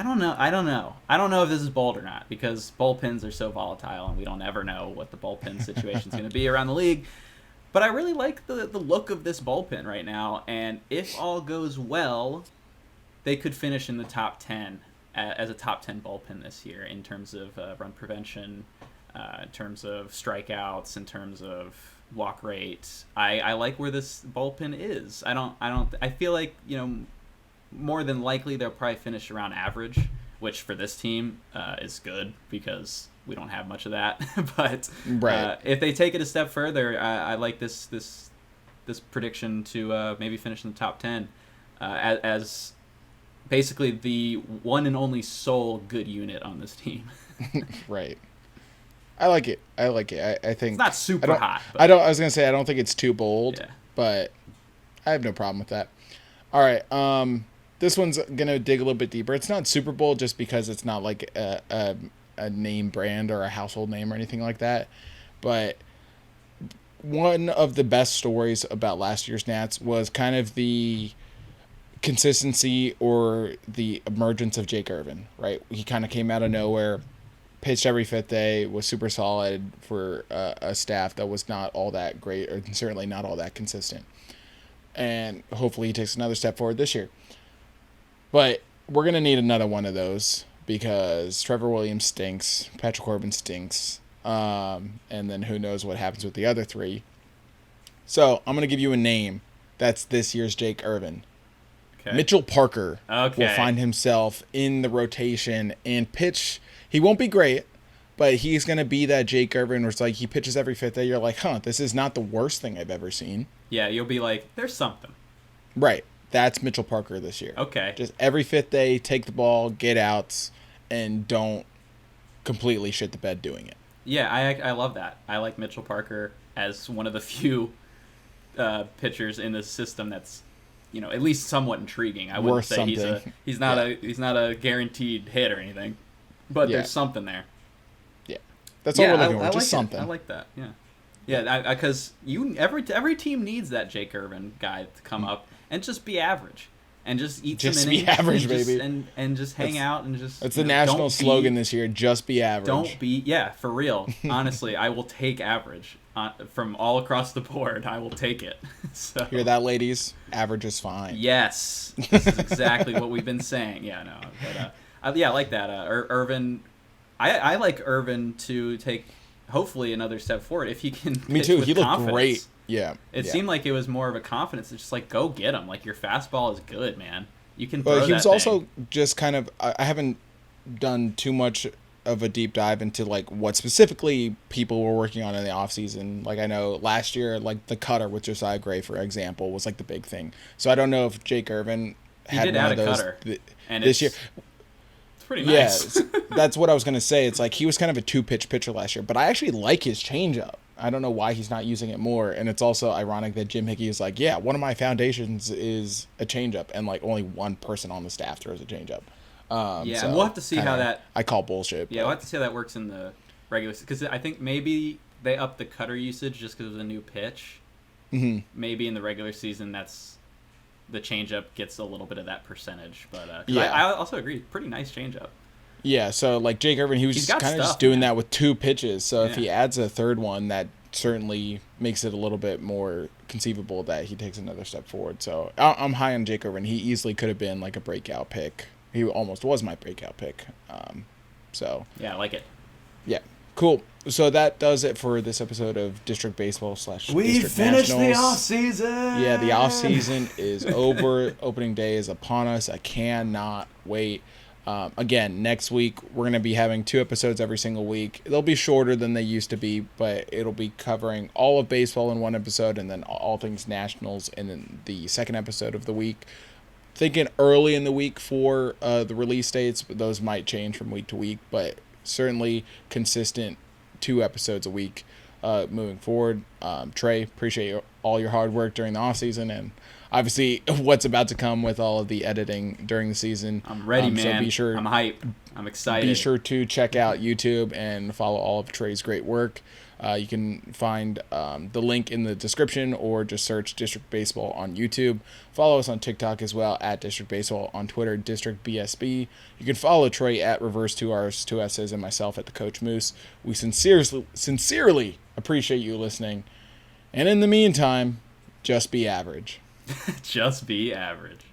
don't know. I don't know if this is bold or not because bullpens are so volatile and we don't ever know what the bullpen situation is going to be around the league. But I really like the look of this bullpen right now, and if all goes well, they could finish in the top 10 as a top 10 bullpen this year in terms of run prevention, in terms of strikeouts, in terms of walk rate. I like where this bullpen is. I feel like, more than likely they'll probably finish around average, which for this team is good because we don't have much of that. But right. If they take it a step further, I like this prediction to maybe finish in the top 10 as basically the one and only sole good unit on this team. Right. I like it. I think it's not super hot. But I was gonna say I don't think it's too bold, yeah. But I have no problem with that. All right. This one's gonna dig a little bit deeper. It's not Super Bowl just because it's not like a name brand or a household name or anything like that. But one of the best stories about last year's Nats was kind of the consistency or the emergence of Jake Irvin. Right, he kind of came out of nowhere, pitched every fifth day, was super solid for a staff that was not all that great or certainly not all that consistent. And hopefully he takes another step forward this year. But we're going to need another one of those because Trevor Williams stinks, Patrick Corbin stinks, and then who knows what happens with the other three. So I'm going to give you a name that's this year's Jake Irvin. Okay. Mitchell Parker will find himself in the rotation and pitch. He won't be great, but he's going to be that Jake Irvin where it's like he pitches every fifth day. You're like, this is not the worst thing I've ever seen. Yeah, you'll be like, there's something. Right. That's Mitchell Parker this year. Okay. Just every fifth day, take the ball, get outs, and don't completely shit the bed doing it. Yeah, I love that. I like Mitchell Parker as one of the few pitchers in this system that's, at least somewhat intriguing. I wouldn't say he's not a guaranteed hit or anything, but there's something there. Yeah, that's all we're looking for. Just something. I like that. Yeah. Yeah, because every team needs that Jake Irvin guy to come up and just be average and just eat some innings. Just be average, baby. And just hang out and just... That's the national slogan this year, just be average. For real. Honestly, I will take average from all across the board. I will take it. So, hear that, ladies? Average is fine. Yes. This is exactly what we've been saying. Yeah, no. But, I like that. Irvin... I like Irvin to take... hopefully another step forward if he can. Me too. He looked confidence. great. Yeah. It seemed like it was more of a confidence. It's just like, go get him. Like, your fastball is good, man. You can. But he was also just kind of. I haven't done too much of a deep dive into like what specifically people were working on in the offseason. Like, I know last year, like the cutter with Josiah Gray, for example, was like the big thing. So I don't know if Jake Irvin had one of those cutter this year. Pretty nice. Yeah, that's what I was going to say. It's like he was kind of a two-pitch pitcher last year, but I actually like his changeup. I don't know why he's not using it more. And it's also ironic that Jim Hickey is like, yeah, one of my foundations is a changeup, and like only one person on the staff throws a changeup. So we'll have to see how that. I call bullshit. Yeah, we'll have to see how that works in the regular, because I think maybe they upped the cutter usage just because of the new pitch. Mm-hmm. Maybe in the regular season, that's the changeup gets a little bit of that percentage. But I also agree, pretty nice changeup. Yeah, so like Jake Irvin, he was just kind of just doing that with 2 pitches. So if he adds a third one, that certainly makes it a little bit more conceivable that he takes another step forward. So I'm high on Jake Irvin. He easily could have been like a breakout pick. He almost was my breakout pick. So yeah, I like it. Yeah, cool. So that does it for this episode of District Baseball / We District finished Nationals. the off season. Yeah, the off season is over. Opening day is upon us. I cannot wait. Again, next week we're going to be having 2 episodes every single week. They'll be shorter than they used to be, but it'll be covering all of baseball in one episode, and then all things Nationals in then the second episode of the week. Thinking early in the week for the release dates, but those might change from week to week, but certainly consistent 2 episodes a week moving forward. Trey, appreciate all your hard work during the off season, and obviously what's about to come with all of the editing during the season. I'm ready, man. So be sure, I'm hyped. I'm excited. Be sure to check out YouTube and follow all of Trey's great work. You can find the link in the description, or just search District Baseball on YouTube. Follow us on TikTok as well, at District Baseball, on Twitter, District BSB. You can follow Trey at Reverse 2Rs, 2 S's, and myself at The Coach Moose. We sincerely appreciate you listening. And in the meantime, just be average. Just be average.